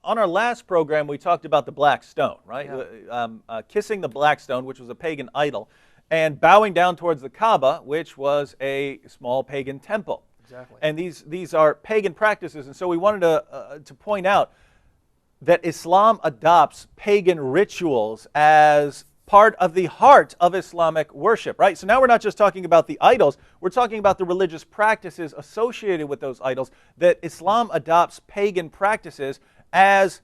on our last program, we talked about the black stone, right? Yeah. Kissing the black stone, which was a pagan idol, and bowing down towards the Kaaba, which was a small pagan temple. Exactly. And these are pagan practices, and so we wanted to point out that Islam adopts pagan rituals as part of the heart of Islamic worship, right? So now we're not just talking about the idols, we're talking about the religious practices associated with those idols, that Islam adopts pagan practices as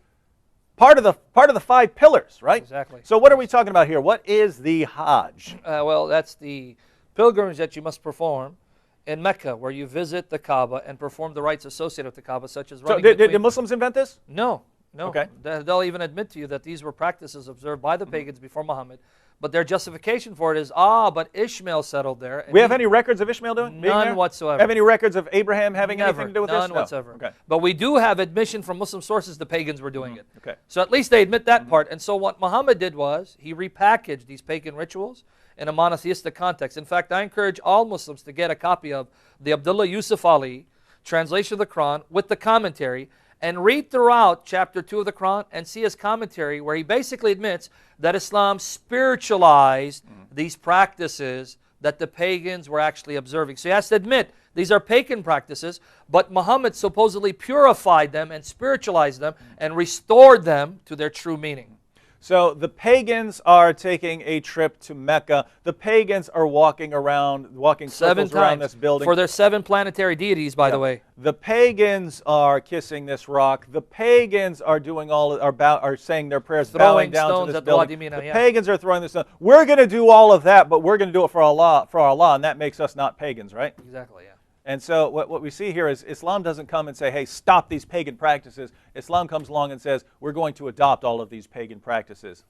part of the 5 pillars, right? Exactly. So what are we talking about here? What is the Hajj? Well, that's the pilgrimage that you must perform in Mecca, where you visit the Kaaba and perform the rites associated with the Kaaba, such as running So did Muslims invent this? No. No, Okay. They'll even admit to you that these were practices observed by the pagans before Muhammad. But their justification for it is, but Ishmael settled there. We have any records of Ishmael being there? None whatsoever. Have any records of Abraham having Never. anything to do with this? None No. whatsoever. Okay. But we do have admission from Muslim sources the pagans were doing it. Okay. So at least they admit that part. And so what Muhammad did was, he repackaged these pagan rituals in a monotheistic context. In fact, I encourage all Muslims to get a copy of the Abdullah Yusuf Ali translation of the Quran with the commentary, and read throughout chapter 2 of the Quran and see his commentary, where he basically admits that Islam spiritualized these practices that the pagans were actually observing. So he has to admit these are pagan practices, but Muhammad supposedly purified them and spiritualized them and restored them to their true meaning. So the pagans are taking a trip to Mecca. The pagans are walking circles around this building. For their 7 planetary deities, by the way. The pagans are kissing this rock. The pagans are doing are saying their prayers, bowing down to this building. The pagans are throwing this stone. We're going to do all of that, but we're going to do it for Allah, and that makes us not pagans, right? Exactly, yeah. And so what we see here is Islam doesn't come and say, hey, stop these pagan practices. Islam comes along and says, we're going to adopt all of these pagan practices.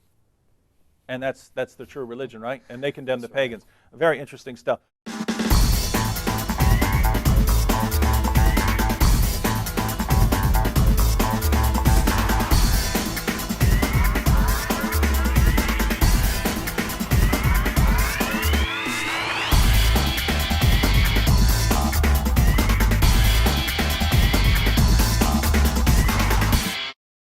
And that's the true religion, right? And they condemn the pagans. Very interesting stuff.